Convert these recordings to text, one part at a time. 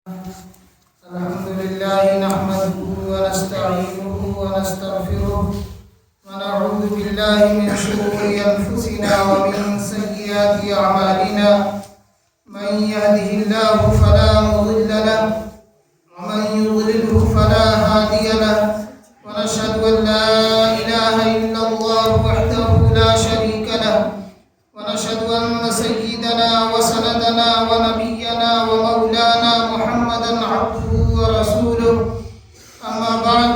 الحمد لله نحمده ونستعينه ونستغفره ونعوذ بالله من شرور أنفسنا ومن سيئات أعمالنا من يهده الله فلا مضل له ومن يضلله فلا هادي له ونشهد أن لا إله إلا الله وحده لا شريك له ونشهد أن سيدنا وسندنا ونبينا ومولانا محمدا عبده ورسوله أما بعد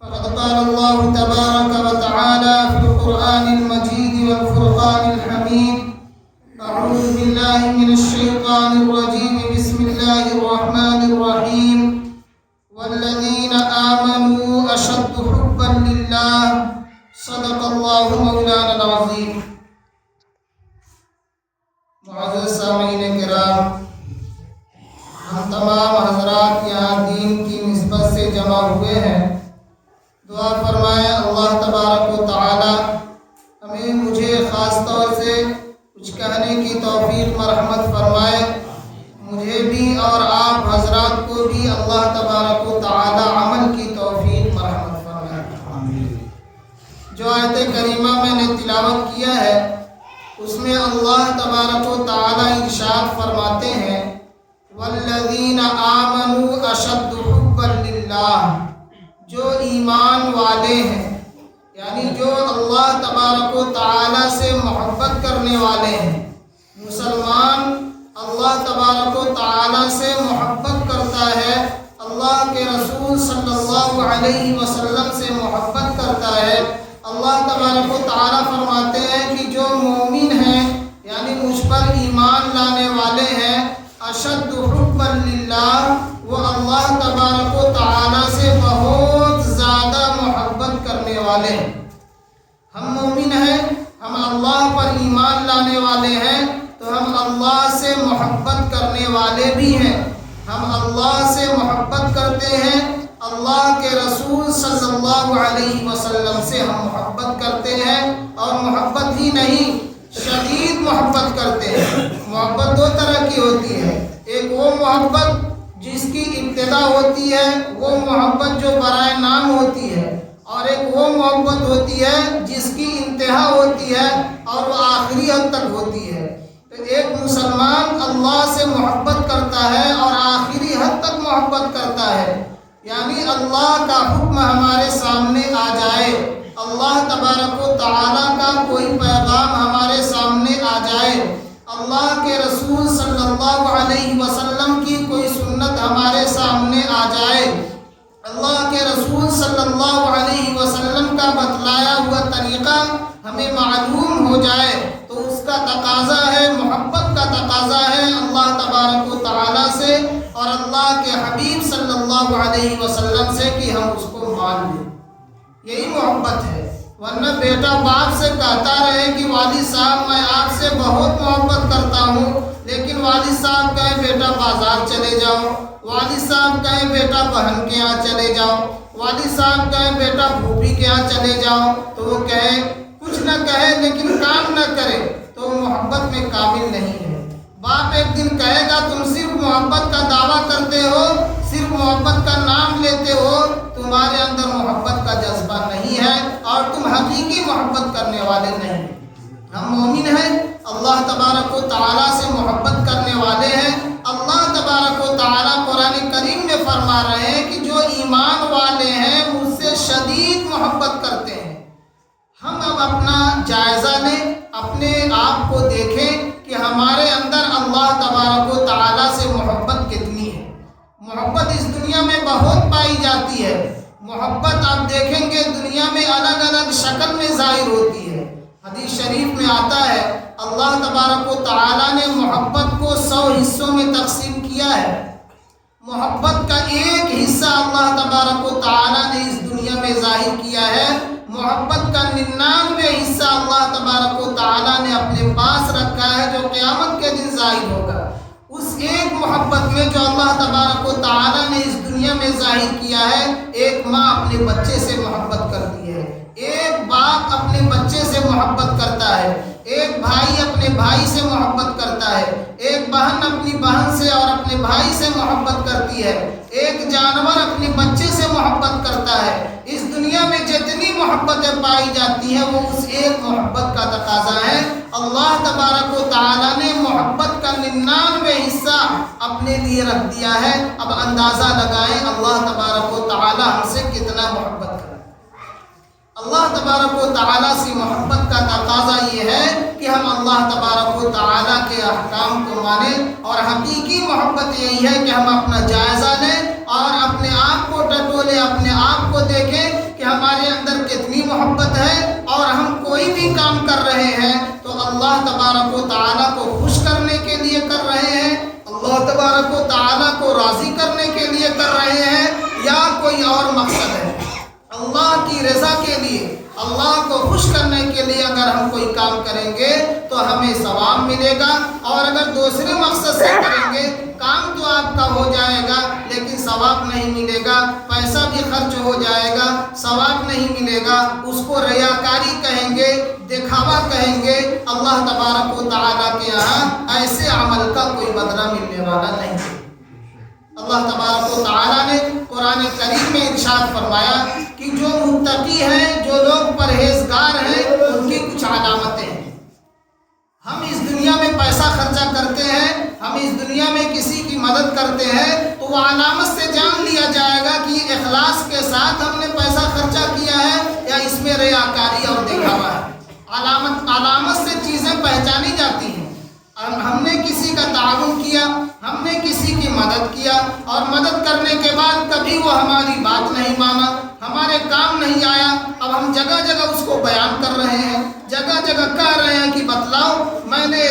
فقد قال الله تبارك وتعالى في القرآن المجيد والفرقان الحميد أعوذ بالله من الشيطان الرجيم بسم الله الرحمن الرحيم والذين آمنوا أشد حبا لله صدق الله مولانا العظيم. معزز سامعین کرام، ہم تمام حضرات یہاں دین کی نسبت سے جمع ہوئے ہیں. دعا فرمائیں اللہ تبارک و تعالی ہمیں مجھے خاص طور سے کچھ کہنے کی توفیق مرحمت فرمائے، مجھے بھی اور آپ حضرات کو بھی اللہ تبارک و تعالی عمل کی توفیق مرحمت فرمائے. جو آیت کریمہ میں نے تلاوت کیا ہے اس میں اللہ تبارک و تعالی ارشاد فرماتے ہیں والذین آمنوا اشد حبا للہ، جو ایمان والے ہیں یعنی جو اللہ تبارک و تعالی سے محبت کرنے والے ہیں. مسلمان اللہ تبارک و تعالی سے محبت کرتا ہے، اللہ کے رسول صلی اللہ علیہ وسلم سے محبت کرتا ہے. اللہ تبارک و تعالی فرماتے ہیں کہ جو مومن ہیں یعنی مجھ پر ایمان لانے والے ہیں، اشد حبا للہ، وہ اللہ تبارک و تعالی سے بہت زیادہ محبت کرنے والے ہیں. ہم مومن ہیں، ہم اللہ پر ایمان لانے والے ہیں تو ہم اللہ سے محبت کرنے والے بھی ہیں. ہم اللہ سے محبت کرتے ہیں، اللہ کے رسول صلی اللہ علیہ وسلم سے ہم محبت کرتے ہیں، اور محبت ہی نہیں شدید محبت کرتے ہیں. محبت دو طرح کی ہوتی ہے، ایک وہ محبت جس کی ابتدا ہوتی ہے، وہ محبت جو برائے نام ہوتی ہے، اور ایک وہ محبت ہوتی ہے جس کی انتہا ہوتی ہے اور وہ آخری حد تک ہوتی ہے. تو ایک مسلمان اللہ سے محبت کرتا ہے اور آخری حد تک محبت کرتا ہے، یعنی اللہ کا حکم ہمارے سامنے آ جائے، اللہ تبارک و تعالی کا کوئی پیغام ہمارے سامنے آ جائے، اللہ کے رسول صلی اللہ علیہ وسلم کی کوئی سنت ہمارے سامنے آ جائے، اللہ کے رسول صلی اللہ علیہ وسلم کا بتلایا ہوا طریقہ ہمیں معلوم ہو جائے تو اس کا تقاضا ہے، محبت کا تقاضا ہے اللہ تبارک و تعالی سے اور اللہ کے حبیب صلی اللہ علیہ وسلم سے کہ ہم اس کو مان لیں. یہی محبت ہے. ورنہ بیٹا باپ سے کہتا رہے کہ والد صاحب میں آپ سے بہت محبت کرتا ہوں، لیکن والد صاحب کہیں بیٹا بازار چلے جاؤ، والد صاحب کہیں بیٹا بہن کے یہاں چلے جاؤ، والد صاحب کہیں بیٹا بھوبی کے یہاں چلے جاؤ، تو وہ کہے کچھ نہ کہے لیکن کام نہ کرے تو محبت میں کامل نہیں ہے. باپ ایک دن کہے گا تم صرف محبت کا دعویٰ کرتے ہو، صرف محبت کا نام لیتے ہو، تمہارے اندر محبت کا جذبہ نہیں ہے اور تم حقیقی محبت کرنے والے نہیں. ہم مومن ہیں، اللہ تبارک و تعالی سے محبت کرنے والے ہیں. اللہ تبارک و تعالی قرآن کریم میں فرما رہے ہیں کہ جو ایمان والے ہیں مجھ سے شدید محبت کرتے ہیں. ہم اب اپنا جائزہ لیں، اپنے آپ کو دیکھیں کہ ہمارے اندر اللہ تبارک و تعالی سے محبت کتنی ہے. محبت اس دنیا میں بہت پائی جاتی ہے. محبت آپ دیکھیں گے دنیا میں الگ الگ شکل میں ظاہر ہوتی ہے. حدیث شریف میں آتا ہے اللہ تبارک و تعالی نے محبت کو 100 حصوں میں تقسیم کیا ہے. محبت کا ایک حصہ اللہ تبارک و تعالی نے اس دنیا میں ظاہر کیا ہے. محبت کا 99 حصہ اللہ تبارک و تعالی نے اپنے پاس رکھا ہے جو قیامت کے دن ظاہر ہوگا. اس ایک محبت میں جو اللہ تبارک و تعالی نے اس دنیا میں ظاہر کیا ہے، ایک ماں اپنے بچے سے محبت کرتی ہے، ایک باپ اپنے بچے سے محبت کرتا ہے، ایک بھائی اپنے بھائی سے محبت کرتا ہے، ایک ایک بہن اپنی بہن سے اور اپنے بھائی سے محبت کرتی ہے، ایک جانور اپنے بچے سے محبت کرتا ہے۔ اس دنیا میں جتنی محبتیں پائی جاتی ہیں وہ اس ایک محبت کا تقاضا ہے۔ اللہ تبارک و تعالیٰ نے محبت کا 99 حصہ اپنے لیے رکھ دیا ہے۔ اب اندازہ لگائیں اللہ تبارک و تعالیٰ ہم سے کتنا محبت کرتا ہے۔ اللہ تبارک و تعالیٰ سے محبت کا تقاضا یہ ہے کہ ہم اللہ تبارک و تعالیٰ کے احکام کو مانیں، اور حقیقی محبت یہی ہے کہ ہم اپنا جائزہ لیں اور اپنے آپ کو ٹٹولیں، اپنے آپ کو دیکھیں کہ ہمارے اندر کتنی محبت ہے، اور ہم کوئی بھی کام کر رہے ہیں تو اللہ تبارک و تعالیٰ کو خوش کرنے کے لیے کر رہے ہیں، اللہ تبارک و تعالیٰ کو راضی کرنے کے لیے کر رہے ہیں، یا کوئی اور مقصد ہے۔ اللہ کی رضا کے لیے، اللہ کو خوش کرنے کے لیے اگر ہم کوئی کام کریں گے تو ہمیں ثواب ملے گا، اور اگر دوسرے مقصد سے کریں گے کام تو آپ کا ہو جائے گا لیکن ثواب نہیں ملے گا، پیسہ بھی خرچ ہو جائے گا، ثواب نہیں ملے گا، اس کو ریاکاری کہیں گے، دکھاوا کہیں گے۔ اللہ تبارک و تعالیٰ کے یہاں ایسے عمل کا کوئی بدلہ ملنے والا نہیں ہے۔ اللہ تبارک و تعالیٰ نے قرآن کریم میں ارشاد فرمایا کہ جو متقی ہیں، جو لوگ پرہیزگار ہیں، ان کی کچھ علامتیں ہیں۔ ہم اس دنیا میں پیسہ خرچہ کرتے ہیں، ہم اس دنیا میں کسی کی مدد کرتے ہیں تو وہ علامت سے جان لیا جائے گا کہ یہ اخلاص کے ساتھ ہم نے پیسہ خرچہ کیا ہے یا اس میں ریاکاری اور دکھاوا ہے۔ علامت سے چیزیں پہچانی جاتی ہیں۔ ہم نے کسی کا تعاون کیا، ہم نے کسی کی مدد کیا، اور مدد کرنے کے بعد کبھی وہ ہماری بات نہیں مانا، ہمارے کام نہیں آیا، اب ہم جگہ جگہ اس کو بیان کر رہے ہیں، جگہ جگہ کہہ رہے ہیں کہ بتلاؤ میں نے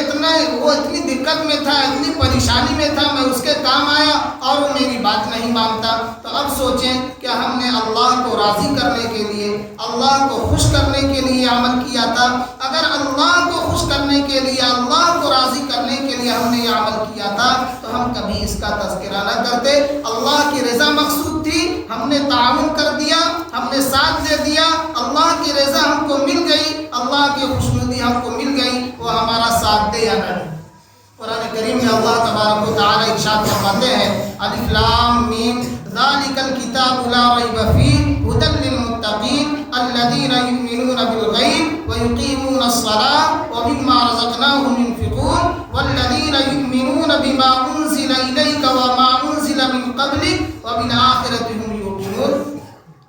وہ اتنی دقت میں تھا، اتنی پریشانی میں تھا، میں اس کے کام آیا اور وہ میری بات نہیں مانتا۔ تو اب سوچیں کہ ہم نے اللہ کو راضی کرنے کے لیے، اللہ کو خوش کرنے کے لیے عمل کیا تھا۔ اگر اللہ کو خوش کرنے کے لیے، اللہ کو راضی کرنے کے لیے ہم نے یہ عمل کیا تھا تو ہم کبھی اس کا تذکرہ نہ کرتے۔ اللہ کی رضا مقصود تھی، ہم نے تعاون کر دیا، ہم نے ساتھ دے دیا، اللہ کی رضا ہم کو مل گئی، اللہ کی خوشنودی ہم کو مل گئی، وہ ہمارا ساتھ دے یا نہیں۔ قرآن کریم میں اللہ تبارک و تعالیٰ ارشاد فرماتے ہیں الف لام میم ذالک الکتاب لا ریب فیہ ھدی للمتقین الذین یؤمنون بالغیب ویقیمون الصلاۃ ومما رزقناہم ينفقون والذین یؤمنون بما انزل الیک وما انزل من قبلک وبالآخرۃ هم یوقنون۔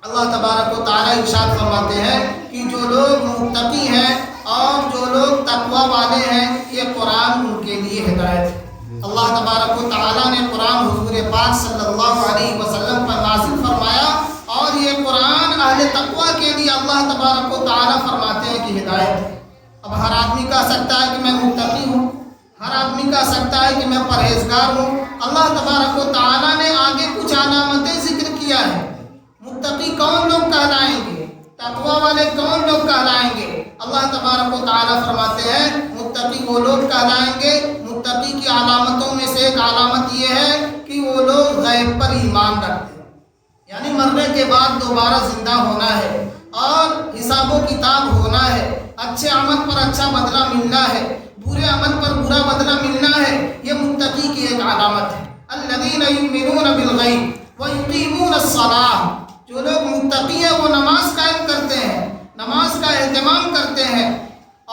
اللہ تبارک و تعالیٰ ارشاد فرماتے ہیں کہ جو لوگ متقی ہیں اور جو لوگ تقوی والے ہیں، یہ قرآن ان کے لیے ہدایت ہے۔ اللہ تبارک و تعالیٰ نے قرآن حضور پاک صلی اللہ علیہ وسلم پر نازل فرمایا، اور یہ قرآن اہل تقوی کے لیے اللہ تبارک و تعالیٰ فرماتے ہیں کہ ہدایت ہے۔ اب ہر آدمی کہہ سکتا ہے کہ میں متقی ہوں، ہر آدمی کہہ سکتا ہے کہ میں پرہیزگار ہوں۔ اللہ تبارک و تعالیٰ نے آگے کچھ علامتیں ذکر کیا ہے۔ متقی کون لوگ کہلائیں گے، تقوی والے کون لوگ کہلائیں گے؟ اللہ تبارک و تعالیٰ فرماتے ہیں متقی وہ لوگ کہلائیں گے۔ متقی کی علامتوں میں سے ایک علامت یہ ہے کہ وہ لوگ غیب پر ایمان رکھتے ہیں، یعنی مرنے کے بعد دوبارہ زندہ ہونا ہے اور حساب و کتاب ہونا ہے، اچھے عمل پر اچھا بدلہ ملنا ہے، برے عمل پر برا بدلہ ملنا ہے۔ یہ متقی کی ایک علامت ہے۔ الذین یؤمنون بالغیب ویقیمون الصلاۃ، جو لوگ متقی ہیں وہ نماز قائم کرتے ہیں، نماز کا اہتمام کرتے ہیں،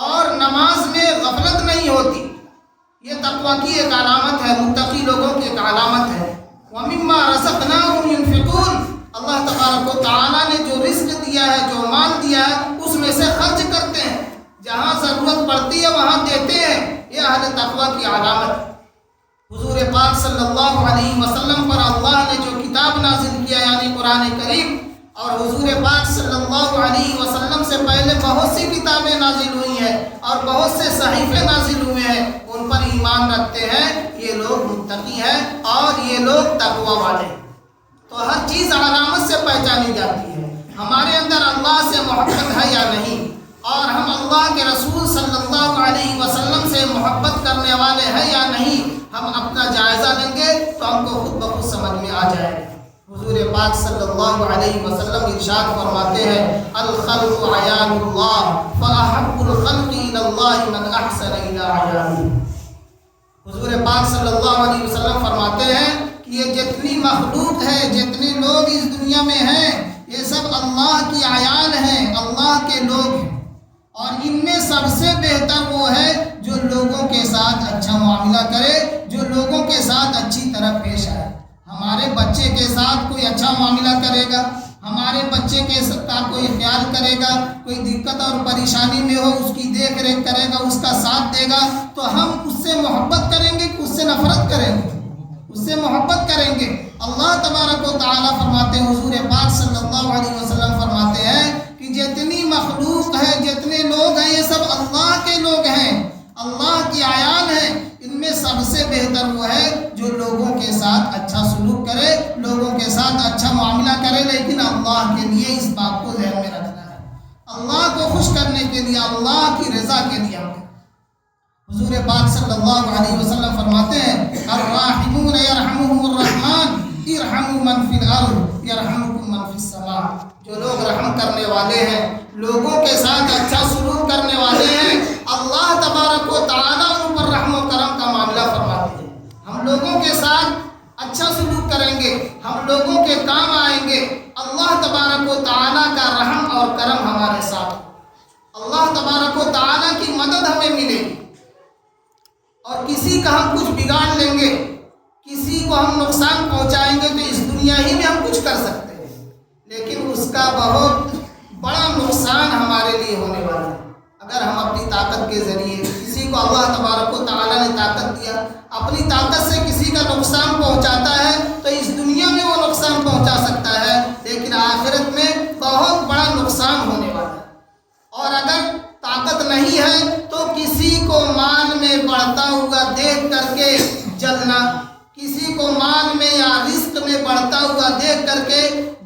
اور نماز میں غفلت نہیں ہوتی۔ یہ تقوی کی ایک علامت ہے، متقی لوگوں کی ایک علامت ہے۔ وَمِمَّا رَزَقْنَاهُمْ يُنْفِقُونَ، اللہ تبارک و تعالیٰ نے جو رزق دیا ہے، جو مال دیا ہے، اس میں سے خرچ کرتے ہیں، جہاں ضرورت پڑتی ہے وہاں دیتے ہیں۔ یہ اہل تقوی کی علامت ہے۔ حضور پاک صلی اللہ علیہ وسلم پر اللہ نے جو کتاب نازل کیا یعنی قرآن کریم، اور حضور پاک صلی اللہ علیہ وسلم سے پہلے بہت سی کتابیں نازل ہوئی ہیں اور بہت سے صحیفے نازل ہوئے ہیں، ان پر ایمان رکھتے ہیں، یہ لوگ متقی ہیں اور یہ لوگ تقوی والے ہیں۔ تو ہر چیز علامت سے پہچانی جاتی ہے۔ ہمارے اندر اللہ سے محبت ہے یا نہیں، اور ہم اللہ کے رسول صلی اللہ علیہ وسلم سے محبت کرنے والے ہیں یا نہیں، ہم اپنا جائزہ لیں گے تو ہم کو خود بخود سمجھ میں آ جائے گا۔ حضور پاک صلی اللہ علیہ وسلم ارشاد فرماتے ہیں الخلق عیان اللہ فاحب الخلق الی اللہ من احسن الی عیانہ۔ حضور پاک صلی اللہ علیہ وسلم فرماتے ہیں کہ یہ جتنی مخلوق ہے، جتنے لوگ اس دنیا میں ہیں، یہ سب اللہ کی عیال ہیں، اللہ کے لوگ ہیں، اور ان میں سب سے بہتر وہ ہے جو لوگوں کے ساتھ اچھا معاملہ کرے، جو لوگوں کے ساتھ اچھی طرح پیش آئے۔ ہمارے بچے کے ساتھ کوئی اچھا معاملہ کرے گا، ہمارے بچے کے ساتھ کوئی خیال کرے گا، کوئی دقت اور پریشانی میں ہو اس کی دیکھ ریکھ کرے گا، اس کا ساتھ دے گا، تو ہم اس سے محبت کریں گے کہ اس سے نفرت کریں گے؟ اس سے محبت کریں گے۔ اللہ تبارک و تعالیٰ فرماتے ہیں، حضور پاک صلی اللہ علیہ وسلم فرماتے ہیں کہ جتنی مخلوق ہے، جتنے لوگ ہیں، یہ سب اللہ کے لوگ ہیں، اللہ کی عیال ہیں۔ ان میں سب سے بہتر وہ ہے جو لوگوں کے ساتھ اچھا سلوک کرے، لوگوں کے ساتھ اچھا معاملہ کرے، لیکن اللہ کے لیے اس بات کو ذہن میں رکھنا ہے، اللہ کو خوش کرنے کے لیے، اللہ کی رضا کے لیے۔ حضور پاک صلی اللہ علیہ وسلم فرماتے ہیں، الراحمون یرحمہم الرحمن ارحموا من فی الارض یرحمکم من فی السماء۔ جو لوگ رحم کرنے والے ہیں، لوگوں کے ساتھ اچھا سلوک کرنے والے ہیں، اللہ تبارک و تعالیٰ ان پر رحم و کرم کا معاملہ فرماتے ہیں۔ ہم لوگوں کے ساتھ اچھا سلوک کریں گے، ہم لوگوں کے کام آئیں گے، اللہ تبارک و تعالیٰ کا رحم اور کرم ہمارے ساتھ، اللہ تبارک و تعالیٰ کی مدد ہمیں ملے گی۔ اور کسی کا ہم کچھ بگاڑ لیں گے، کسی کو ہم نقصان پہنچائیں گے، تو اس دنیا ہی میں ہم کچھ کر سکتے ہیں، لیکن اس کا بہت بڑا نقصان ہمارے لیے ہونے والا ہے۔ اگر ہم اپنی طاقت کے ذریعے کسی کو، اللہ تبارک و تعالیٰ نے طاقت دیا، اپنی طاقت سے کسی کا نقصان پہنچاتا ہے، تو اس دنیا میں وہ نقصان پہنچا سکتا ہے، لیکن آخرت میں بہت بڑا نقصان ہونے والا ہے۔ اور اگر طاقت نہیں ہے تو کسی کو مال میں بڑھتا ہوا دیکھ کر کے جلنا، کسی کو مال میں یا رزق میں بڑھتا ہوا دیکھ کر کے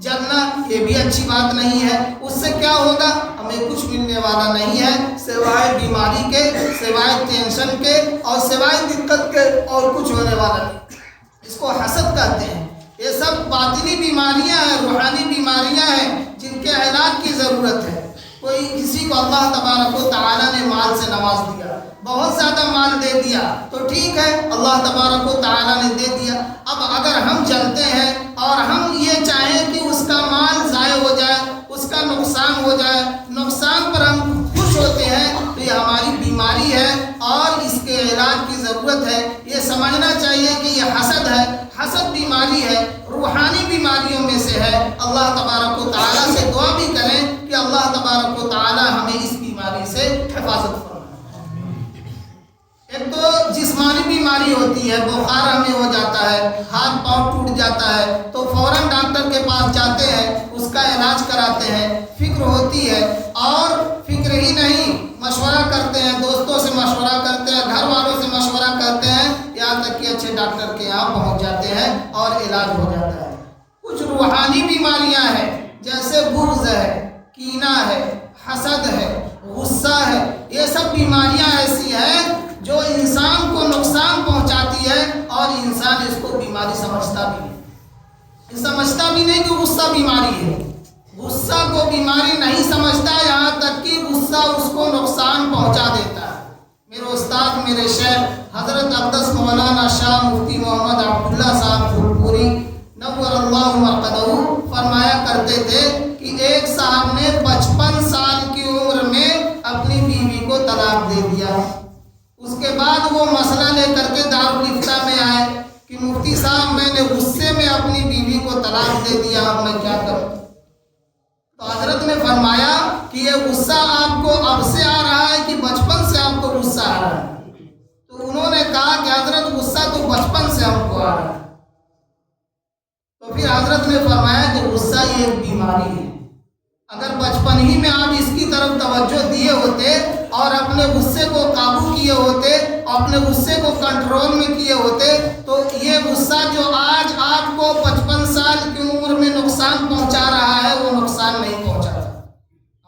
جلنا، یہ بھی اچھی بات نہیں ہے۔ اس سے کیا ہوگا؟ ہمیں کچھ ملنے والا نہیں ہے سوائے بیماری کے، سوائے ٹینشن کے، اور سوائے دقت کے، اور کچھ ہونے والا نہیں۔ اس کو حسد کہتے ہیں۔ یہ سب باطنی بیماریاں ہیں، روحانی بیماریاں ہیں، جن کے علاج کی ضرورت ہے۔ کوئی کسی کو اللہ تبارک و تعالیٰ نے مال سے نواز دیا، بہت زیادہ مال دے دیا، تو ٹھیک ہے، اللہ تبارک و تعالیٰ نے دے دیا۔ اب اگر ہم چلتے ہیں اور ہم یہ چاہیں کہ اس کا مال ضائع ہو جائے، اس کا نقصان ہو جائے، نقصان پر ہم خوش ہوتے ہیں، تو یہ ہماری بیماری ہے اور اس کے علاج کی ضرورت ہے۔ یہ سمجھنا چاہیے کہ یہ حسد ہے، حسد بیماری ہے، روحانی بیماریوں میں سے ہے۔ اللہ تبارک و تعالیٰ سے دعا بھی کریں کہ اللہ تبارک و تعالیٰ ہمیں اس بیماری سے حفاظت فرمائے۔ ایک تو جسمانی بیماری ہوتی ہے، بخار ہمیں ہو جاتا ہے، ہاتھ پاؤں ٹوٹ جاتا ہے، تو فوراً ڈاکٹر کے پاس جاتے ہیں، اس کا علاج کراتے ہیں، فکر ہوتی ہے، اور فکر ہی نہیں، مشورہ کرتے ہیں، دوستوں سے مشورہ کرتے ہیں، گھر والوں سے مشورہ کرتے ہیں، یہاں تک کہ اچھے ڈاکٹر کے یہاں پہنچ جاتے ہیں اور علاج ہو جاتا ہے۔ کچھ روحانی بیماریاں ہیں، جیسے بغض ہے، کینہ ہے، حسد ہے، غصہ ہے، یہ سب بیماریاں ایسی ہیں جو انسان کو نقصان پہنچاتی ہے، اور انسان اس کو بیماری سمجھتا بھی نہیں کہ غصہ بیماری ہے، غصہ کو بیماری نہیں سمجھتا، یہاں تک کہ غصہ اس کو نقصان پہنچا دیتا ہے۔ میرے استاد، میرے شیخ حضرت اقدس مولانا شاہ مفتی محمد عبداللہ صاحب پھولپوری نور اللہ مرقدہ فرمایا کرتے تھے کہ ایک صاحب نے 55 سال کی عمر میں اپنی بیوی کو طلاق دے دیا۔ اس کے بعد وہ مسئلہ لے کر کے دارالفتہ میں آئے کہ مفتی صاحب، میں نے غصے میں اپنی بیوی کو طلاق دے دیا، اب میں کیا کروں؟ تو حضرت نے فرمایا کہ یہ غصہ آپ کو اب سے آ رہا ہے کہ بچپن سے آپ کو غصہ آ رہا ہے؟ تو انہوں نے کہا کہ حضرت غصہ تو بچپن سے ہم کو آ رہا ہے۔ تو پھر حضرت نے فرمایا کہ غصہ یہ ایک بیماری ہے، اگر بچپن ہی میں آپ اس کی طرف توجہ دیے ہوتے اور اپنے غصے کو قابو کیے ہوتے، اپنے غصے کو کنٹرول میں کیے ہوتے، تو یہ غصہ جو آج آپ کو 55 سال کی عمر میں نقصان پہنچا رہا ہے، وہ نقصان نہیں پہنچاتا۔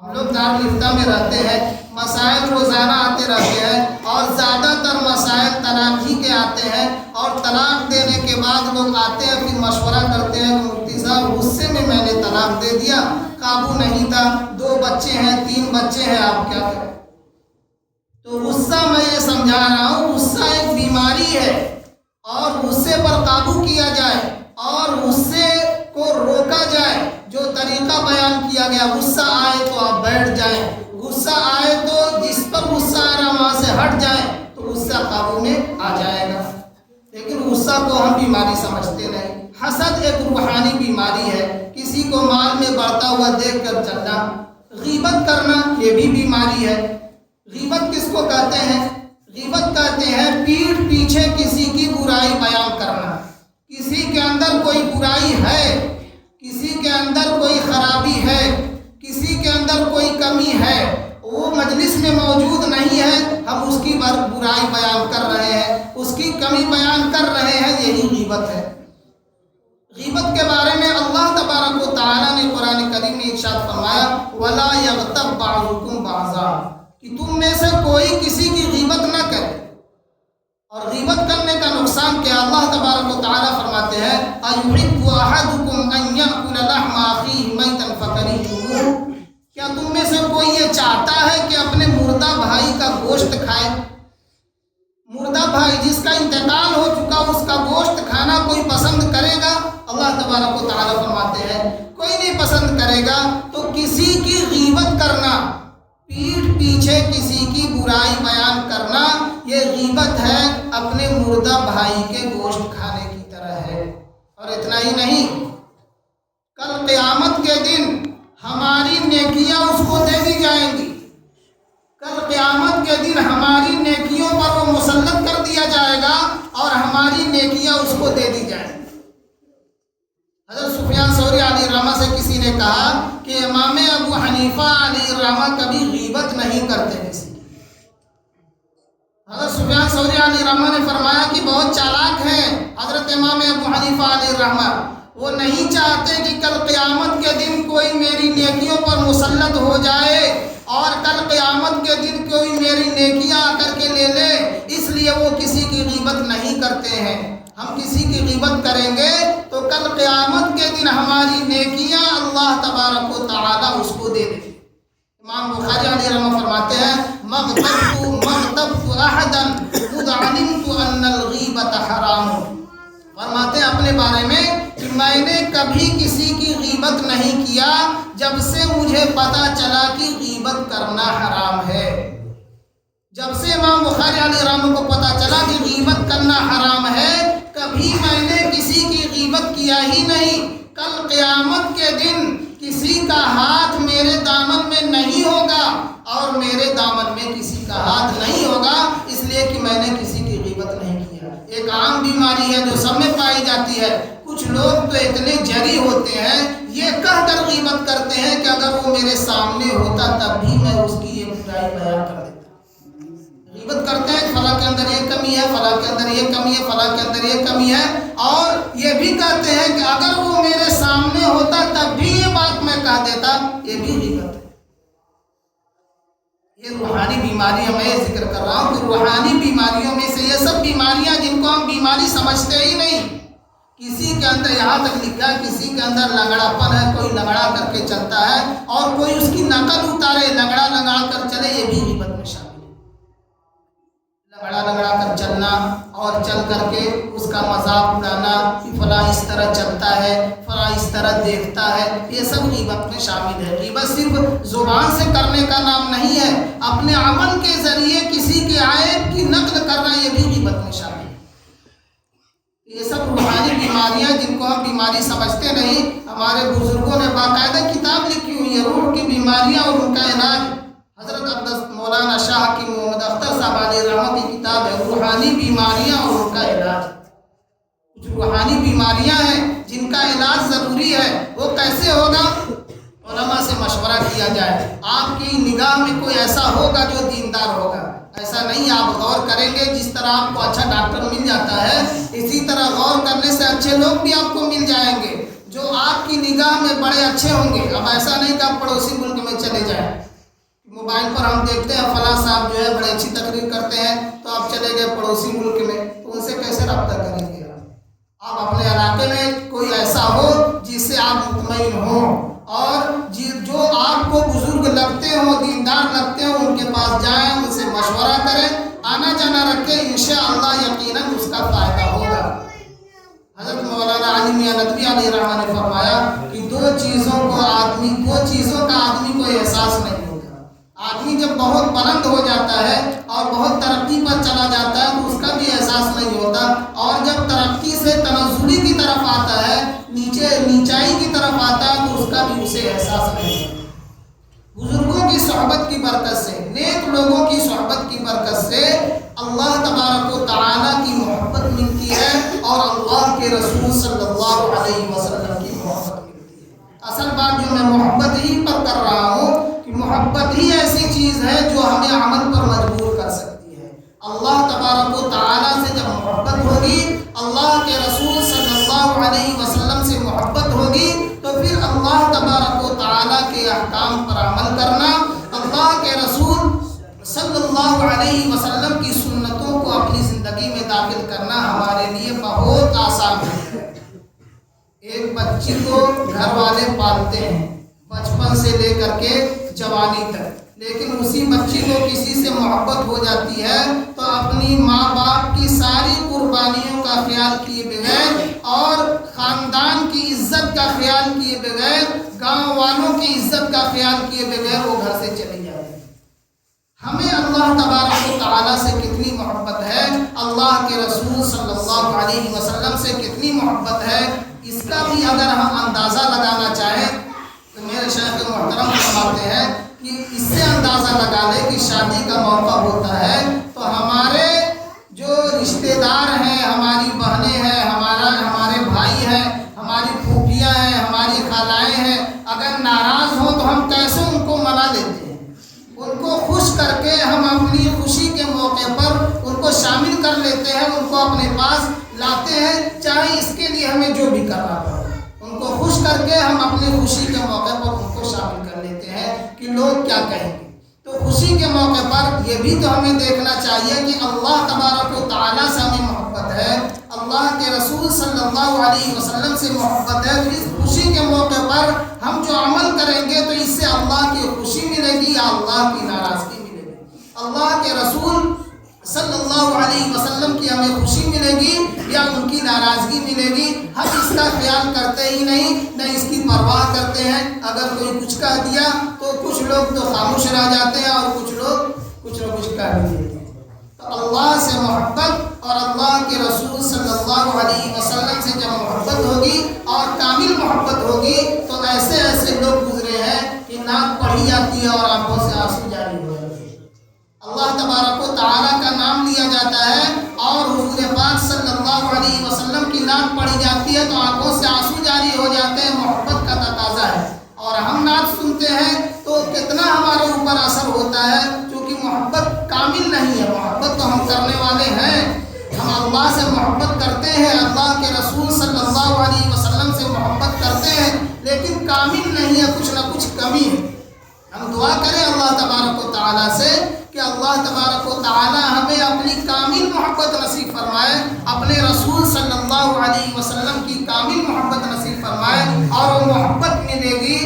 ہم لوگ دارالفتہ میں رہتے ہیں، مسائل روزانہ آتے رہتے ہیں، اور زیادہ تر مسائل طلاق ہی کے آتے ہیں، اور طلاق دینے کے بعد لوگ آتے ہیں، پھر مشورہ کرتے ہیں کہ مفتی صاحب غصے میں نے طلاق دے دیا، قابو نہیں تھا، 2 بچے ہیں، 3 بچے ہیں، آپ کیا کریں؟ تو غصہ میں یہ سمجھا رہا ہوں، غصہ ایک بیماری بیماری ہے اور غصے پر قابو کیا جائے اور غصے کو روکا جائے، جو طریقہ بیان کیا گیا، غصہ آئے تو آپ بیٹھ جائیں، غصہ آئے تو جس پر غصہ آ رہا وہاں سے ہٹ جائیں تو غصہ قابو میں آ جائے گا۔ لیکن غصہ کو ہم بیماری سمجھتے نہیں۔ حسد ایک روحانی بیماری ہے، کسی کو مال میں بڑھتا ہوا دیکھ کر چلنا۔ غیبت کرنا یہ بھی بیماری ہے۔ غیبت کس کو کہتے ہیں؟ غیبت کہتے ہیں پیٹھ پیچھے کسی کی برائی بیان کرنا۔ کسی کے اندر کوئی برائی ہے، کسی کے اندر کوئی خرابی ہے، کسی کے اندر کوئی کمی ہے، وہ مجلس میں موجود نہیں ہے، ہم اس کی برائی بیان کر رہے ہیں، اس کی کمی بیان کر رہے ہیں، یہی غیبت ہے۔ غیبت کے بارے میں اللہ تبارک و تعالیٰ نے قرآن کریم میں ارشاد فرمایا وَلَا يَغْتَبْ بَعْضُكُمْ بَعْضًا، کہ تم میں سے کوئی کسی کی غیبت نہ کرے۔ اور غیبت کرنے کا نقصان کیا؟ اللہ تبارک و تعالیٰ فرماتے ہیں أَيُحِبُّ أَحَدُكُمْ أَن يَأْكُلَ لَحْمَ أَخِيهِ مَيْتًا فَكَرِهْتُمُوهُ، کیا تم میں سے کوئی یہ چاہتا ہے کہ اپنے مردہ بھائی کا گوشت کھائے؟ مردہ بھائی جس کا انتقال ہو چکا اس کا گوشت کھانا کوئی پسند کرے گا؟ اللہ تبارک و تعالیٰ فرماتے ہیں کوئی نہیں پسند کرے گا۔ تو کسی کی غیبت کرنا، پیٹھ پیچھے کسی کی برائی بیان کرنا، یہ غیبت ہے، اپنے مردہ بھائی کے گوشت کھانے کی طرح ہے۔ اور اتنا ہی نہیں، کل قیامت کے دن ہماری نیکیاں اس کو دے دی جائیں گی۔ کل قیامت کے دن ہماری نیکیوں پر وہ مسلط کر دیا جائے گا اور ہماری نیکیاں اس کو دے دی جائیں گی۔ حضرت سفیان ثوری علیہ الرحمہ سے کسی نے کہا کہ امام ابو حنیفہ علیہ الرحمہ کبھی غیبت نہیں کرتے کسی کی۔ حضرت سفیان ثوری علیہ الرحمہ نے فرمایا کہ بہت چالاک ہیں حضرت امام ابو حنیفہ علیہ الرحمہ، وہ نہیں چاہتے کہ کل قیامت کے دن کوئی میری نیکیوں پر مسلط ہو جائے اور کل قیامت کے دن کوئی میری نیکیاں آ کر کے لے لے، اس لیے وہ کسی کی غیبت نہیں کرتے ہیں۔ ہم کسی کی غیبت کریں گے تو کل قیامت کے دن ہماری نیکیاں اللہ تبارک و تعالیٰ اس کو دے دیں گے۔ امام بخاری علیہ الرحمہ فرماتے ہیں مغتبت احدا مذ علمت ان الغیبۃ حرام، فرماتے ہیں اپنے بارے میں کہ میں نے کبھی کسی کی غیبت نہیں کیا جب سے مجھے پتا چلا کہ غیبت کرنا حرام ہے۔ جب سے امام بخاری علیہ الرحمہ کو پتا چلا کہ غیبت کرنا حرام ہے، کبھی میں نے کسی کی غیبت کیا ہی نہیں۔ کل قیامت کے دن کسی کا ہاتھ میرے دامن میں نہیں ہوگا اور میرے دامن میں کسی کا ہاتھ نہیں ہوگا، اس لیے کہ میں نے کسی کی غیبت نہیں کیا۔ ایک عام بیماری ہے جو سب میں پائی جاتی ہے۔ کچھ لوگ تو اتنے جری ہوتے ہیں، یہ کہہ کر غیبت کرتے ہیں کہ اگر وہ میرے سامنے ہوتا تب بھی میں اس کی یہ برائی بیان کر دیتا۔ غیبت کرتے ہیں فلاں کے اندر یہ کمی ہے، فلاں کے اندر یہ کمی ہے، فلاں کے اندر یہ کمی ہے، اور یہ بھی کہتے ہیں کہ اگر وہ میرے سامنے ہوتا تب بھی یہ بات میں کہہ دیتا، یہ بھی غیبت ہے۔ یہ روحانی بیماری میں یہ ذکر کر رہا ہوں کہ روحانی بیماریوں میں سے یہ سب بیماریاں جن کو ہم بیماری سمجھتے ہی نہیں۔ کسی کے اندر یہاں تک لکھا ہے کسی کے اندر لنگڑا پن ہے، کوئی لنگڑا کر کے چلتا ہے اور کوئی اس کی نقل اتارے لنگڑا لنگڑا کر چلے، یہ بھی غیبت میں شامل ہے۔ لنگڑا لنگڑا کر چلنا اور چل کر کے اس کا مذاق اڑانا کہ فلاں اس طرح چلتا ہے، فلاں اس طرح دیکھتا ہے، یہ سب غیبت میں شامل ہے۔ غیبت صرف زبان سے کرنے کا نام نہیں ہے، اپنے عمل کے ذریعے کسی کے عیب کی نقل کرنا یہ بھی غیبت میں شامل ہے۔ یہ سب روحانی بیماریاں جن کو ہم بیماری سمجھتے نہیں، ہمارے بزرگوں نے باقاعدہ کتاب لکھی ہوئی ہے روح کی بیماریاں اور ان کا علاج۔ حضرت مولانا شاہ کی محمد اختر صاحب علیہ الرحمہ کی کتاب ہے روحانی بیماریاں اور ان کا علاج۔ کچھ روحانی بیماریاں ہیں جن کا علاج ضروری ہے، وہ کیسے ہوگا؟ علماء سے مشورہ کیا جائے۔ آپ کی نگاہ میں کوئی ایسا ہوگا جو دیندار ہوگا، ایسا نہیں، آپ غور کریں گے جس طرح آپ کو اچھا ڈاکٹر مل جاتا ہے، اسی طرح غور کرنے سے اچھے لوگ بھی آپ کو مل جائیں گے جو آپ کی نگاہ میں بڑے اچھے ہوں گے۔ اب ایسا نہیں کہ آپ پڑوسی ملک میں چلے جائیں، موبائل پر ہم دیکھتے ہیں فلاں صاحب جو ہے بڑے اچھی تقریر کرتے ہیں تو آپ چلے گئے پڑوسی ملک میں، تو ان سے کیسے رابطہ کریں گے؟ آپ اپنے علاقے میں کوئی ایسا ہو جس سے آپ مطمئن ہوں اور جو آپ کو بزرگ لگتے ہوں، دیندار لگتے ہوں، ان کے پاس جائیں، ان سے مشورہ کریں۔ آنا جانا نہ رکھے انشاءاللہ یقیناً اس کا فائدہ ہوگا۔ حضرت مولانا علی میاں ندوی علیہ الرحمہ نے فرمایا کہ دو چیزوں کا آدمی کو احساس نہیں ہوتا۔ آدمی جب بہت بلند ہو جاتا ہے اور بہت ترقی پر چلا جاتا ہے تو اس کا بھی احساس نہیں ہوتا، اور جب ترقی سے تنزلی کی طرف آتا ہے، نیچائی کی طرف آتا ہے تو اس کا بھی اسے احساس نہیں ہوتا۔ بزرگوں کی صحبت کی برکت سے، نیک لوگوں کی صحبت کی برکت سے اللہ تبارک و تعالیٰ کی محبت ملتی ہے اور اللہ کے رسول صلی اللہ علیہ وسلم کی محبت ملتی ہے۔ اصل بات جو میں محبت ہی پر کر رہا ہوں کہ محبت ہی ایسی چیز ہے جو ہمیں عمل پر مجبور کر سکتی ہے۔ اللہ تبارک و تعالیٰ سے جب محبت ہوگی، اللہ کے رسول صلی اللہ علیہ وسلم سے محبت ہوگی، تو پھر اللہ تبارک و تعالیٰ کے احکام پر عمل کرنا، اللہ کے رسول صلی اللہ علیہ وسلم کی سنتوں کو اپنی زندگی میں داخل کرنا ہمارے لیے بہت آسان ہے۔ ایک بچی کو گھر والے پالتے ہیں بچپن سے لے کر کے جوانی تک، لیکن اسی بچی کو کسی سے محبت ہو جاتی ہے تو اپنی ماں باپ کی ساری قربانیوں کا خیال کیے بغیر اور خاندان کی عزت کا خیال کیے بغیر، گاؤں والوں کی عزت کا خیال کیے بغیر وہ گھر سے چلی جاتی ہے۔ ہمیں اللہ تبارک و تعالیٰ سے کتنی محبت ہے، اللہ کے رسول صلی اللہ علیہ وسلم سے کتنی محبت ہے، اس کا بھی اگر ہم اندازہ لگانا چاہیں تو میرے شیخ محترم فرماتے ہیں کہ اس سے اندازہ لگا لے کہ شادی کا موقع ہوتا ہے تو ہمارے جو رشتہ دار ہیں، ہماری بہنیں ہیں، ہمارے بھائی ہیں، ہماری پھوپھیاں ہیں، ہماری خالائیں ہیں، اگر ناراض ہوں تو ہم کیسے ان کو منا لیتے ہیں، ان کو خوش کر کے ہم اپنی خوشی کے موقع پر ان کو شامل کر لیتے ہیں، ان کو اپنے پاس لاتے ہیں، چاہے اس کے لیے ہمیں جو بھی کرنا پڑے، ان کو خوش کر کے ہم اپنی خوشی کے موقع پر ان کو شامل کر لیتے ہیں کہ لوگ کیا کہیں گے۔ تو خوشی کے موقع پر یہ بھی تو ہمیں دیکھنا چاہیے کہ اللہ تبارک و تعالیٰ سے ہمیں محبت ہے، اللہ کے رسول صلی اللہ علیہ وسلم سے محبت ہے، تو اس خوشی کے موقع پر ہم جو عمل کریں گے تو اس سے اللہ کی خوشی ملے گی یا اللہ کی ناراضگی ملے گی، اللہ کے رسول صلی اللہ علیہ وسلم کی ہمیں خوشی ملے گی یا ان کی ناراضگی ملے گی، ہم اس کا خیال کرتے ہی نہیں، نہ اس کی پرواہ کرتے ہیں۔ اگر کوئی کچھ کہہ دیا تو کچھ لوگ تو خاموش رہ جاتے ہیں اور کچھ لوگ کچھ کہہ بھی دیتے ہیں۔ تو اللہ سے محبت اور اللہ کے رسول صلی اللہ علیہ وسلم سے جب محبت ہوگی اور کامل محبت ہوگی تو ایسے لوگ گزرے ہیں کہ ناک پڑھی جاتی ہے اور آنکھوں سے آنسو جاری ہو جاتے ہیں۔ اللہ تبارک و تعالیٰ کا نام لیا جاتا ہے اور حضور پاک صلی اللہ علیہ وسلم کی نعت پڑھی جاتی ہے تو آنکھوں سے آنسو جاری ہو جاتے ہیں، محبت کا تقاضا ہے۔ اور ہم نعت سنتے ہیں تو کتنا ہمارے اوپر اثر ہوتا ہے، کیونکہ محبت کامل نہیں ہے، محبت تو ہم کرنے والے ہیں، ہم اللہ سے محبت کرتے ہیں، اللہ کے رسول صلی اللہ علیہ وسلم سے محبت کرتے ہیں، لیکن کامل نہیں ہے، کچھ نہ کچھ کمی ہے۔ ہم دعا کریں اللہ تبارک و تعالیٰ سے کہ اللہ تبارک و تعالیٰ ہمیں اپنی کامل محبت نصیب فرمائے، اپنے رسول صلی اللہ علیہ وسلم کی کامل محبت نصیب فرمائے، اور وہ محبت ملے گی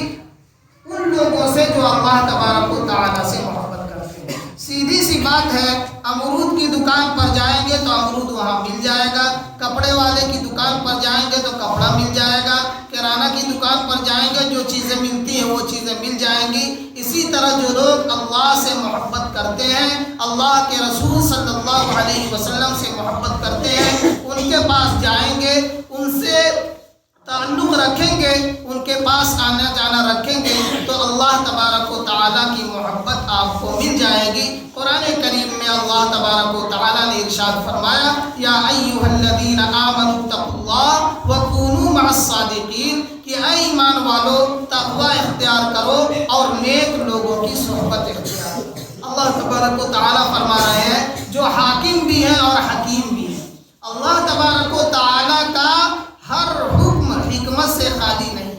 ان لوگوں سے جو اللہ تبارک و تعالیٰ سے محبت کرتے ہیں۔ سیدھی سی بات ہے، امرود کی دکان پر جائیں گے تو امرود وہاں مل جائے گا، کپڑے والے کی دکان پر جائیں گے تو کپڑا مل جائے گا، کرانہ کی دکان پر جائیں گے جو چیزیں ملتی ہیں وہ چیزیں مل جائیں گی۔ اسی طرح جو لوگ اللہ سے محبت کرتے ہیں، اللہ کے رسول صلی اللہ علیہ وسلم سے محبت کرتے ہیں، ان کے پاس جائیں گے، ان سے تعلق رکھیں گے، ان کے پاس آنا جانا رکھیں گے تو اللہ تبارک و تعالیٰ کی محبت آپ کو مل جائے گی۔ قرآن کریم میں اللہ تبارک و تعالیٰ نے ارشاد فرمایا، یا ایھا الذین آمنوا اتقوا اللہ وکونوا مع الصادقین، کہ اے ایمان والو تقوی اختیار کرو اور نیک لوگوں کی صحبت اختیار کرو۔ اللہ تبارک و تعالیٰ فرما رہے ہیں جو حاکم بھی ہیں اور حکیم بھی ہیں۔ اللہ تبارک و تعالیٰ کا ہر حکم حکمت سے خالی نہیں،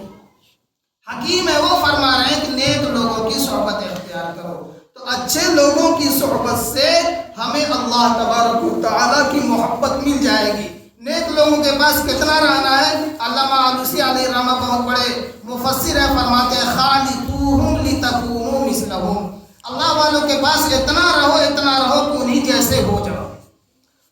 حکیم ہے، وہ فرما رہے ہیں کہ نیک لوگوں کی صحبت اختیار کرو۔ تو اچھے لوگوں کی صحبت سے ہمیں اللہ تبارک و تعالیٰ کی محبت مل جائے گی۔ نیک لوگوں کے پاس کتنا رہنا ہے؟ علامہ آلوسی علیہ الرحمہ بہت بڑے مفسر ہیں، فرماتے ہیں خالطوہم لتکونوا مثلہم، اللہ والوں کے پاس اتنا رہو کہ انہیں جیسے ہو جاؤ۔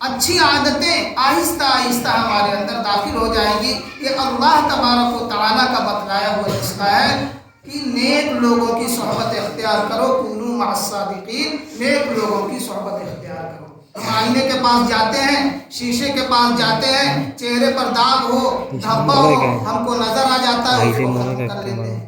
اچھی عادتیں آہستہ آہستہ ہمارے اندر داخل ہو جائیں گی. یہ اللہ تبارک و تعالیٰ کا بتلایا ہوا رشتہ ہے کہ نیک لوگوں کی صحبت اختیار کرو. کونوا مع الصادقین، نیک لوگوں کی صحبت اختیار کرو. ہم آئینے کے پاس جاتے ہیں، شیشے کے پاس جاتے ہیں، چہرے پر داغ ہو، دھبا ہو، ہم کو نظر آ جاتا ہے، اس کو ختم کر لیتے ہیں.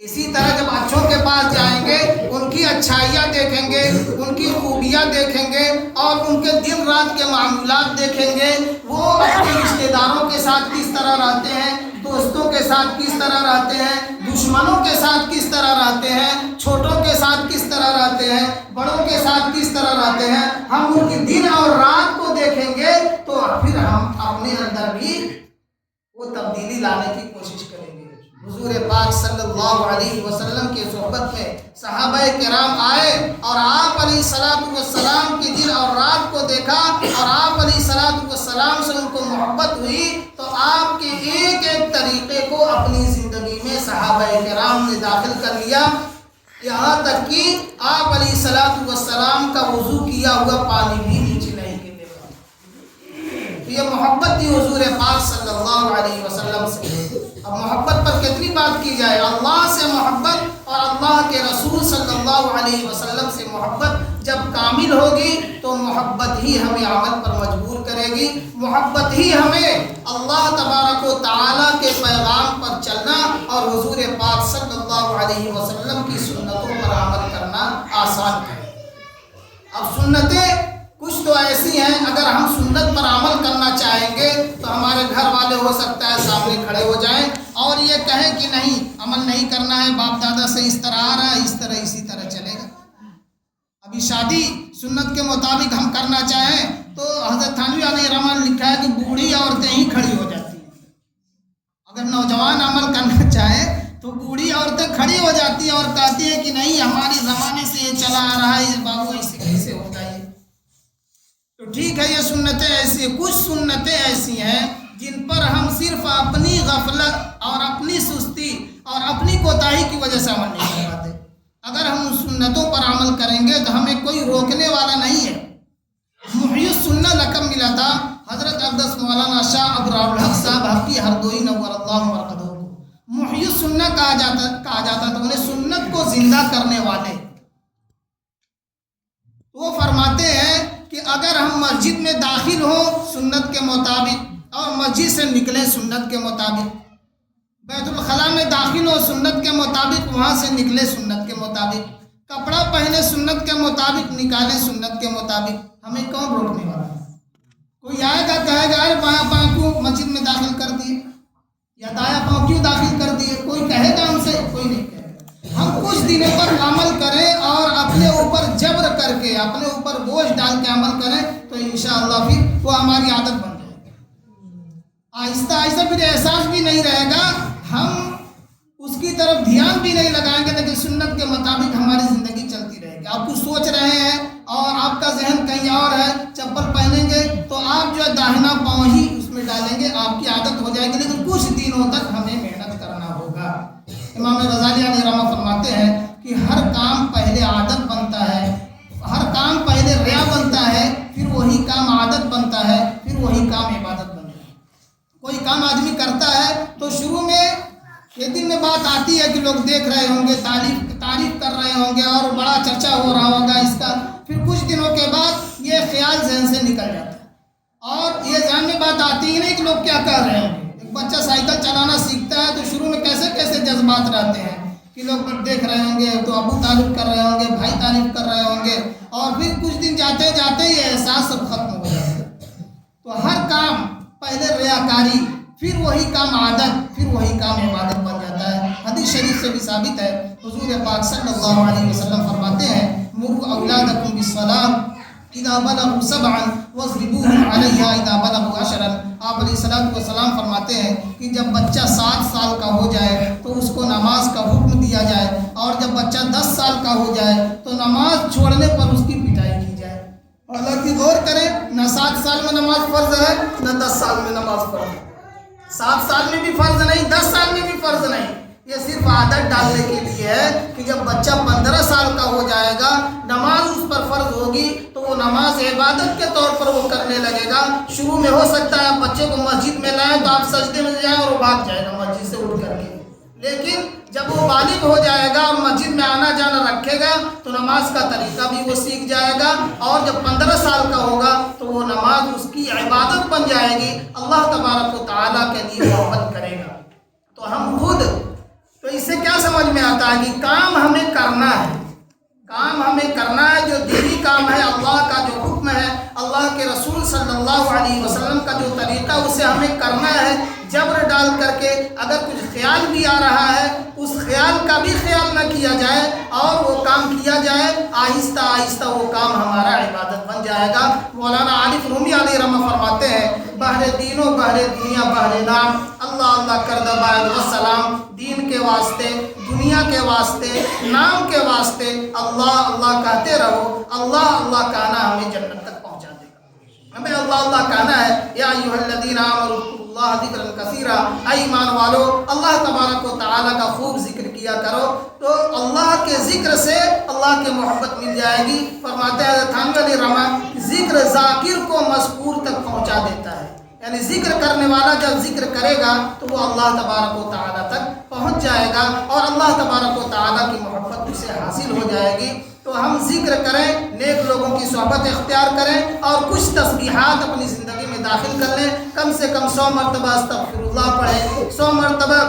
اسی طرح جب اچھوں کے پاس جائیں گے، ان کی اچھائیاں دیکھیں گے، ان کی خوبیاں دیکھیں گے اور ان کے دن رات کے معاملات دیکھیں گے. وہ اپنے رشتے داروں کے ساتھ کس طرح رہتے ہیں، دوستوں کے ساتھ کس طرح رہتے ہیں، دشمنوں کے ساتھ کس طرح رہتے ہیں، چھوٹوں کے ساتھ کس طرح رہتے ہیں، بڑوں کے ساتھ کس طرح رہتے ہیں. ہم ان کی دن اور رات کو دیکھیں گے تو پھر ہم اپنے اندر بھی وہ تبدیلی لانے کی کوشش کریں گے. حضور پاک صلی اللہ علیہ وسلم کی صحبت میں صحابہ کرام آئے اور آپ علیہ السلام کی دن اور رات کو دیکھا اور آپ علیہ السلام سے ان کو محبت ہوئی تو آپ کے ایک ایک طریقے کو اپنی زندگی میں صحابہ کرام نے داخل کر لیا. یہاں تک کہ آپ علیہ السلام کا وضو کیا ہوا پانی بھی نیچے نہیں گرنے پایا. یہ محبت تھی حضور پاک صلی اللہ علیہ وسلم سے. اب محبت پر کتنی بات کی جائے. اللہ سے محبت اور اللہ کے رسول صلی اللہ علیہ وسلم سے محبت جب کامل ہوگی تو محبت ہی ہمیں عمل پر مجبور کرے گی. محبت ہی ہمیں اللہ تبارک و تعالیٰ کے پیغام پر چلنا اور حضور پاک صلی اللہ علیہ وسلم کی سنتوں پر عمل کرنا آسان کرے. اب سنتیں کچھ تو ایسی ہیں اگر ہم سنت پر عمل کرنا چاہیں گے تو ہمارے گھر والے ہو سکتا ہے سامنے کھڑے ہو جائیں اور یہ کہیں کہ نہیں عمل نہیں کرنا ہے، باپ دادا سے اس طرح آ رہا ہے، اس طرح اسی طرح چلے گا. ابھی شادی سنت کے مطابق ہم کرنا چاہیں تو حضرت تھانوی علیہ رحمۃ لکھا ہے کہ بوڑھی عورتیں ہی کھڑی ہو جاتی ہیں. اگر نوجوان عمل کرنا چاہیں تو بوڑھی عورتیں کھڑی ہو جاتی ہیں اور کہتی ہیں کہ نہیں ہمارے زمانے سے یہ چلا آ رہا ہے، یہ بابو ایسے کیسے ہوتا ہے. تو ٹھیک ہے یہ سنتیں ایسی ہیں. کچھ سنتیں ایسی ہیں جن پر ہم صرف اپنی غفلت اور اپنی سستی اور اپنی کوتاہی کی وجہ سے عمل نہیں کر پاتے. اگر ہم ان سنتوں پر عمل کریں گے تو ہمیں کوئی روکنے والا نہیں ہے. محی السنہ لقب ملا تھا حضرت اقدس مولانا شاہ ابرار الحق صاحب حقی ہردوئی نور اللہ مرقدہ کو. محی السنہ کہا جاتا تھا انہیں سنت کو زندہ کرنے والے. وہ فرماتے ہیں کہ اگر ہم مسجد میں داخل ہوں سنت کے مطابق اور مسجد سے نکلیں سنت کے مطابق، بیت الخلاء میں داخل ہو سنت کے مطابق، وہاں سے نکلے سنت کے مطابق، کپڑا پہنے سنت کے مطابق، نکالیں سنت کے مطابق، ہمیں کون روکنے والا ہے؟ کوئی آئے گا کہے گا ارے بایاں پاؤں کیوں مسجد میں داخل کر دیے یا دایاں پاؤں کیوں داخل کر دیے؟ کوئی کہے گا ہم سے؟ کوئی نہیں کہے گا. ہم کچھ دنوں پر عمل کریں اور اپنے اوپر جبر کر کے اپنے اوپر بوجھ ڈال کے عمل کریں تو انشاءاللہ پھر وہ ہماری عادت بن جائے گی. آہستہ آہستہ پھر احساس بھی نہیں رہے گا، ہم اس کی طرف دھیان بھی نہیں لگائیں گے، لیکن سنت کے مطابق ہماری زندگی چلتی رہے گی. آپ کچھ سوچ رہے ہیں اور آپ کا ذہن کہیں اور ہے، چپل پہنیں گے تو آپ جو ہے داہنا پاؤں ہی اس میں ڈالیں گے، آپ کی عادت ہو جائے گی، لیکن کچھ دنوں تک ہمیں محنت کرنا ہوگا. امام غزالی علیہ رحمہ فرماتے ہیں کہ ہر کام پہلے عادت بنتا ہے، ہر کام پہلے ریا بنتا ہے، پھر وہی کام عادت بنتا ہے، پھر وہی کام عبادت بنتا ہے. کوئی کام آدمی کرتا ہے تو شروع میں ایک دن میں بات آتی ہے کہ لوگ دیکھ رہے ہوں گے، تعریف کر رہے ہوں گے اور بڑا چرچا ہو رہا ہوگا اس کا. پھر کچھ دنوں کے بعد یہ خیال ذہن سے نکل جاتا ہے اور یہ ذہن میں بات آتی ہی نہیں کہ لوگ کیا کر رہے ہوں گے. ایک بچہ سائیکل چلانا سیکھتا ہے تو شروع میں کیسے کیسے جذبات رہتے ہیں کہ لوگ دیکھ رہے ہوں گے تو ابو تعریف کر رہے ہوں گے، بھائی تعریف کر رہے ہوں گے، اور پھر کچھ دن جاتے جاتے یہ احساس سب ختم ہو جاتا ہے. تو ہر کام پہلے ریاکاری، پھر وہی کام عادت، پھر وہی کام عبادت بن جاتا ہے. حدیث شریف سے بھی ثابت ہے، حضور پاک صلی اللہ علیہ وسلم فرماتے ہیں مروا اولادکم بالصلاۃ اذا بلغوا سبعا واضربوهم علیہا اذا بلغوا عشرا. آپ علیہ السلام فرماتے ہیں کہ جب بچہ 7 سال کا ہو جائے تو اس کو نماز کا حکم دیا جائے، اور جب بچہ 10 سال کا ہو جائے تو نماز چھوڑنے پر اس کی پٹائی کی جائے. حالانکہ غور کریں، نہ 7 سال میں نماز فرض ہے نہ 10 سال میں نماز فرض ہے. 7 سال میں بھی فرض نہیں، 10 سال میں بھی فرض نہیں. یہ صرف عادت ڈالنے کے لیے ہے کہ جب بچہ 15 سال کا ہو جائے گا نماز اس پر فرض ہوگی تو وہ نماز نماز عبادت کے طور پر وہ کرنے لگے گا. شروع میں ہو سکتا ہے آپ بچے کو مسجد میں لائیں تو آپ سجدے میں جائیں اور وہ بھاگ جائے گا مسجد سے اٹھ کر کے. لیکن جب وہ بالغ ہو جائے گا اور مسجد میں آنا جانا رکھے گا تو نماز کا طریقہ بھی وہ سیکھ جائے گا. اور جب 15 سال کا ہوگا تو وہ نماز اس کی عبادت بن جائے گی. اللہ تبارک و تعالیٰ کے لیے محبت کرے گا. تو ہم خود تو اس سے کیا سمجھ میں آتا ہے کہ کام ہمیں کرنا ہے. کام ہمیں کرنا ہے جو دینی کام ہے. اللہ کا جو حکم ہے, اللہ کے رسول صلی اللہ علیہ وسلم کا جو طریقہ اسے ہمیں کرنا ہے. جبر ڈال کر کے اگر کچھ خیال بھی آ رہا ہے اس خیال کا بھی خیال نہ کیا جائے اور وہ کام کیا جائے. آہستہ آہستہ وہ کام ہمارا عبادت بن جائے گا. مولانا عارف رومی علیہ رحمہ فرماتے ہیں بہر دین و بہر دنیا بہر نام اللہ اللہ کردہ بعد والسلام. دین کے واسطے, دنیا کے واسطے, نام کے واسطے اللہ اللہ کہتے رہو. اللہ اللہ کہنا ہمیں جنت تک پہنچا دے گا. ہمیں اللہ اللہ کہنا ہے. یا ایھا الذین آمنوا اللہ ذکرا کثیرا, اے ایمان والو اللہ تبارک و تعالیٰ کا خوب ذکر کیا کرو تو اللہ کے ذکر سے اللہ کی محبت مل جائے گی. فرماتے ہیں حضرت تھانوی علیہ رحمہ ذکر ذاکر کو مذکور تک پہنچا دیتا ہے. یعنی ذکر کرنے والا جب ذکر کرے گا تو وہ اللہ تبارک و تعالیٰ تک پہنچ جائے گا اور اللہ تبارک و تعالیٰ کی محبت اسے حاصل ہو جائے گی. تو ہم ذکر کریں, نیک لوگوں کی صحبت اختیار کریں اور کچھ تسبیحات اپنی زندگی میں داخل کر لیں. کم سے کم 100 مرتبہ استغفر اللہ پڑھیں, 100 مرتبہ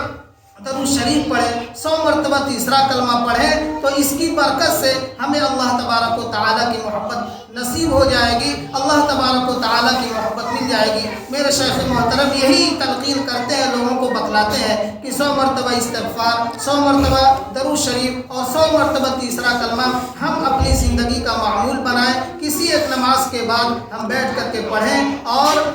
درود شریف پڑھیں, 100 مرتبہ تیسرا کلمہ پڑھیں. تو اس کی برکت سے ہمیں اللہ تبارک و تعالیٰ کی محبت نصیب ہو جائے گی. اللہ تبارک و تعالیٰ کی محبت مل جائے گی. میرے شیخ محترم یہی تلقین کرتے ہیں, لوگوں کو بتلاتے ہیں کہ 100 مرتبہ استغفار, 100 مرتبہ درود شریف اور 100 مرتبہ تیسرا کلمہ ہم اپنی زندگی کا معمول بنائیں. کسی ایک نماز کے بعد ہم بیٹھ کر کے پڑھیں اور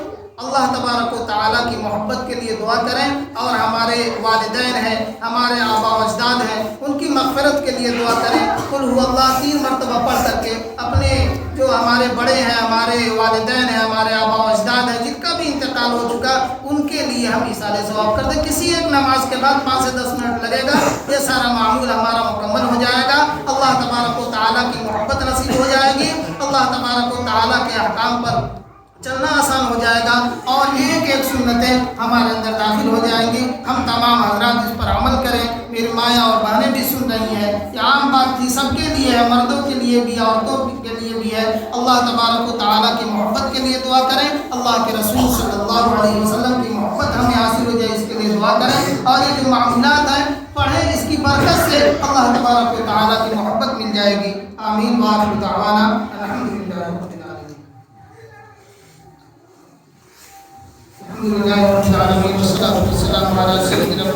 اللہ تبارک و تعالیٰ کی محبت کے لیے دعا کریں. اور ہمارے والدین ہیں, ہمارے آبا و اجداد ہیں, ان کی مغفرت کے لیے دعا کریں. قل هو اللہ 3 مرتبہ پڑھ کر کے اپنے جو ہمارے بڑے ہیں, ہمارے والدین ہیں, ہمارے آبا و اجداد ہیں, جن کا بھی انتقال ہو چکا ان کے لیے ہم ایصال ثواب کر دیں. کسی ایک نماز کے بعد 5 سے 10 منٹ لگے گا, یہ سارا معمول ہمارا مکمل ہو جائے گا. اللہ تبارک و تعالیٰ کی محبت نصیب ہو جائے گی. اللہ تبارک و تعالیٰ کے احکام پر چلنا آسان ہو جائے گا اور ایک ایک سنتیں ہمارے اندر داخل ہو جائیں گی. ہم تمام حضرات اس پر عمل کریں. میری مائیں اور بہنیں بھی سن رہی ہیں, یہ عام بات تھی, سب کے لیے ہے, مردوں کے لیے بھی, عورتوں کے لیے بھی ہے. اللہ تبارک و تعالیٰ کی محبت کے لیے دعا کریں. اللہ کے رسول صلی اللہ علیہ وسلم کی محبت ہمیں حاصل ہو جائے, اس کے لیے دعا کریں. اور یہ جو معاملات ہیں پڑھیں, اس کی برکت سے اللہ تبارک و تعالیٰ کی محبت مل جائے گی. آمین. وآخر دعوانا الحمدللہ رب العالمین. الحمدللہ رب العالمین والصلاۃ والسلام علی سیدنا